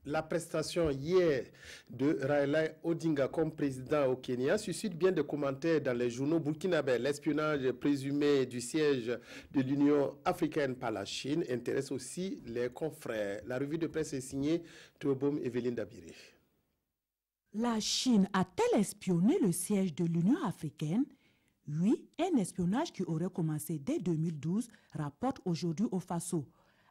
La prestation hier de Raila Odinga comme président au Kenya suscite bien des commentaires dans les journaux burkinabés. L'espionnage présumé du siège de l'Union africaine par la Chine intéresse aussi les confrères. La revue de presse est signée Théobom Evelyne Dabiré. La Chine a-t-elle espionné le siège de l'Union africaine? Oui, un espionnage qui aurait commencé dès 2012 rapporte aujourd'hui au Faso.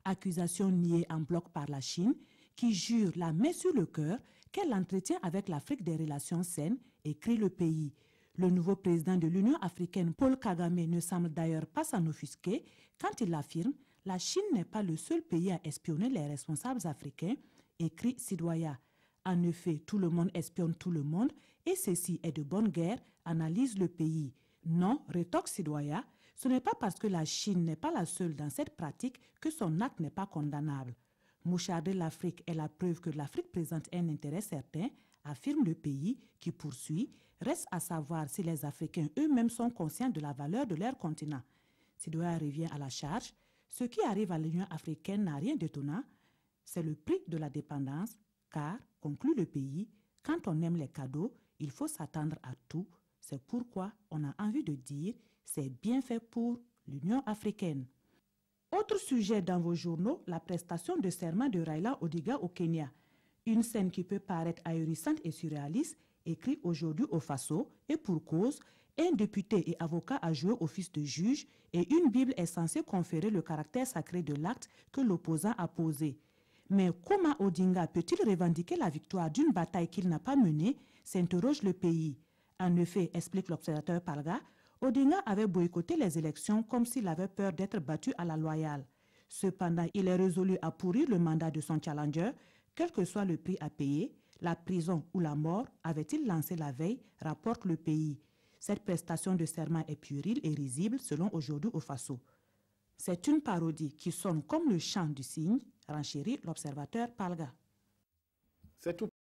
Accusation niée en bloc par la Chine, qui jure la main sur le cœur qu'elle entretient avec l'Afrique des relations saines, écrit le pays. Le nouveau président de l'Union africaine, Paul Kagame, ne semble d'ailleurs pas s'en offusquer quand il affirme « La Chine n'est pas le seul pays à espionner les responsables africains », écrit Sidoya. En effet, tout le monde espionne tout le monde et ceci est de bonne guerre, analyse le pays. Non, rétorque Sidoya, ce n'est pas parce que la Chine n'est pas la seule dans cette pratique que son acte n'est pas condamnable. Moucharder l'Afrique est la preuve que l'Afrique présente un intérêt certain, affirme le pays qui poursuit. Reste à savoir si les Africains eux-mêmes sont conscients de la valeur de leur continent. Sidoya revient à la charge. Ce qui arrive à l'Union africaine n'a rien d'étonnant. C'est le prix de la dépendance, car, conclut le pays, quand on aime les cadeaux, il faut s'attendre à tout. C'est pourquoi on a envie de dire c'est bien fait pour l'Union africaine. Autre sujet dans vos journaux, la prestation de serment de Raila Odinga au Kenya. Une scène qui peut paraître ahurissante et surréaliste, écrit aujourd'hui au Faso, et pour cause, un député et avocat a joué office de juge et une Bible est censée conférer le caractère sacré de l'acte que l'opposant a posé. Mais comment Odinga peut-il revendiquer la victoire d'une bataille qu'il n'a pas menée, s'interroge le pays. En effet, explique l'observateur Palga, Odinga avait boycotté les élections comme s'il avait peur d'être battu à la loyale. Cependant, il est résolu à pourrir le mandat de son challenger, quel que soit le prix à payer, la prison ou la mort, avait-il lancé la veille, rapporte le pays. Cette prestation de serment est puérile et risible selon aujourd'hui au Faso. C'est une parodie qui sonne comme le chant du cygne, renchérit l'observateur Palga. C'est tout.